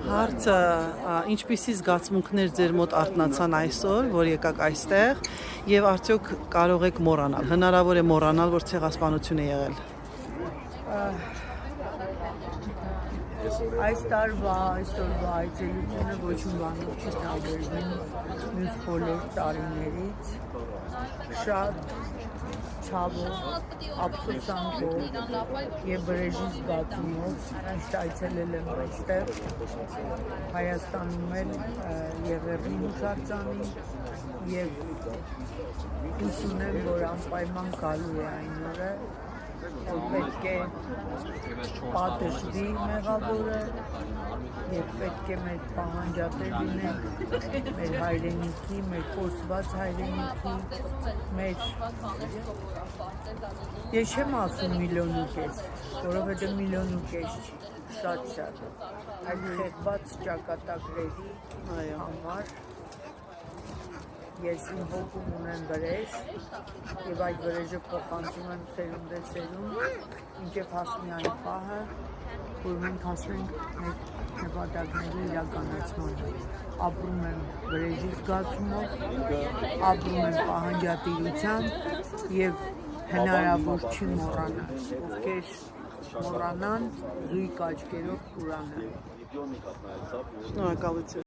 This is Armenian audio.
Հարցը ինչպիսի զգացմունքներ ձեր մոտ արթնացան այսօր, որ եկաք այստեղ, եւ արդյոք կարող եք մոռանալ, հնարավոր է մոռանալ, որ ցեղասպանություն է եղել։ Այս տարվա այսօրվա այցելությունը ոչ մի բանով չի տարբերվում մյուս բոլոր տարիներից, շատ ցավով, ափսոսանքով եւ վրեժի զգացումով միշտ այցելել եմ այստեղ, Հայաստանում էլ Եղեռնի հուշարձանին եւ հույս ունեմ, որ անպայման գալու է այն օրը, որ պետք է պատժվի մեղավորը եւ պետք է մեր պահանջատեր լինենք մեր հայրենիքի, մեր կորսված հայրենիքի, մեր ես չեմ ասում միլիոն ու կես, որովհետեւ միլիոն ու կես չի, շատ այդ խեղված ճակատագրերի համար ես իմ հոգում ունեմ վրեժ եւ այդ վրեժը փոխանցում եմ սերունդ, ինչեւ հասնի այն պահը, որ մենք հասնենք մեր նպատակների իրականացմանը։ Ապրում եմ վրեժի զգացումով, ապրում եմ պահանջատիրությամբ եւ հնարավոր չի մոռանալ, ովքեր մոռանան զույգ աչքերով կուրանան։ Շնորհակալություն։